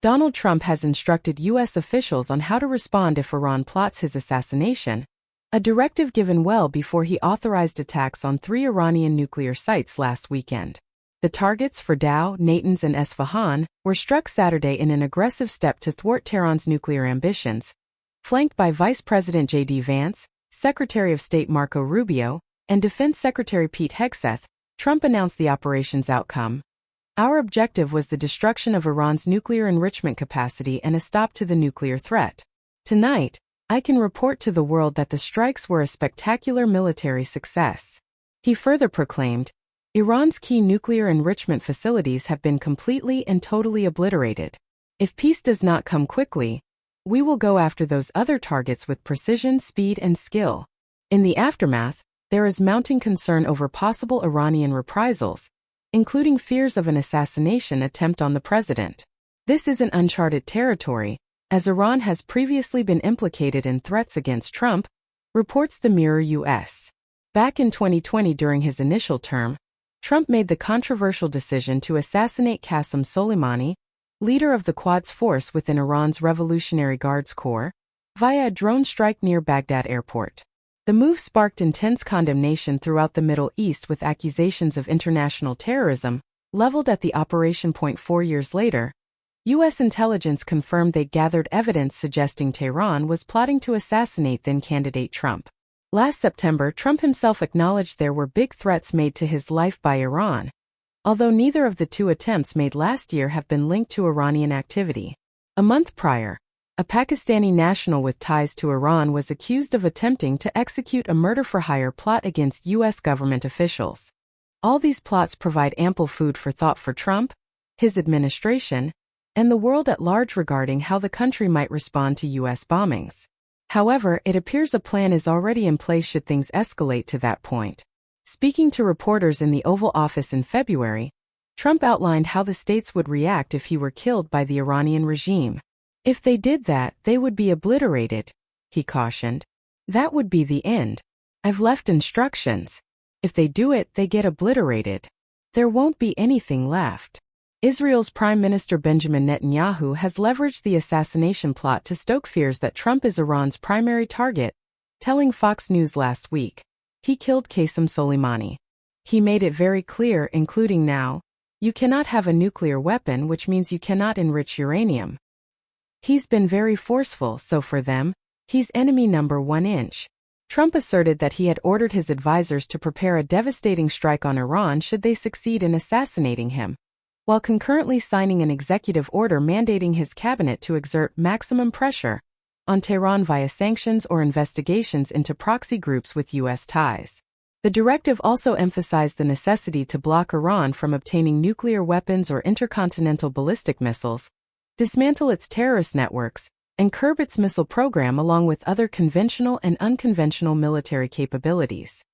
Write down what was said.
Donald Trump has instructed U.S. officials on how to respond if Iran plots his assassination, a directive given well before he authorized attacks on 3 Iranian nuclear sites last weekend. The targets for Dow, Natanz and Esfahan were struck Saturday in an aggressive step to thwart Tehran's nuclear ambitions. Flanked by Vice President J.D. Vance, Secretary of State Marco Rubio, and Defense Secretary Pete Hegseth, Trump announced the operation's outcome. Our objective was the destruction of Iran's nuclear enrichment capacity and a stop to the nuclear threat. Tonight, I can report to the world that the strikes were a spectacular military success. He further proclaimed, Iran's key nuclear enrichment facilities have been completely and totally obliterated. If peace does not come quickly, we will go after those other targets with precision, speed, and skill. In the aftermath, there is mounting concern over possible Iranian reprisals, including fears of an assassination attempt on the president. This isn't uncharted territory, as Iran has previously been implicated in threats against Trump, reports the Mirror US. Back in 2020 during his initial term, Trump made the controversial decision to assassinate Qasem Soleimani, leader of the Quds force within Iran's Revolutionary Guards Corps, via a drone strike near Baghdad airport. The move sparked intense condemnation throughout the Middle East with accusations of international terrorism leveled at the operation. 4 years later, U.S. intelligence confirmed they gathered evidence suggesting Tehran was plotting to assassinate then-candidate Trump. Last September, Trump himself acknowledged there were big threats made to his life by Iran, although neither of the 2 attempts made last year have been linked to Iranian activity. A month prior, a Pakistani national with ties to Iran was accused of attempting to execute a murder-for-hire plot against U.S. government officials. All these plots provide ample food for thought for Trump, his administration, and the world at large regarding how the country might respond to U.S. bombings. However, it appears a plan is already in place should things escalate to that point. Speaking to reporters in the Oval Office in February, Trump outlined how the states would react if he were killed by the Iranian regime. If they did that, they would be obliterated, he cautioned. That would be the end. I've left instructions. If they do it, they get obliterated. There won't be anything left. Israel's Prime Minister Benjamin Netanyahu has leveraged the assassination plot to stoke fears that Trump is Iran's primary target, telling Fox News last week, he killed Qasem Soleimani. He made it very clear, including now, you cannot have a nuclear weapon, which means you cannot enrich uranium. He's been very forceful, so for them, he's enemy number 1. Trump asserted that he had ordered his advisors to prepare a devastating strike on Iran should they succeed in assassinating him, while concurrently signing an executive order mandating his cabinet to exert maximum pressure on Tehran via sanctions or investigations into proxy groups with U.S. ties. The directive also emphasized the necessity to block Iran from obtaining nuclear weapons or intercontinental ballistic missiles, dismantle its terrorist networks, and curb its missile program along with other conventional and unconventional military capabilities.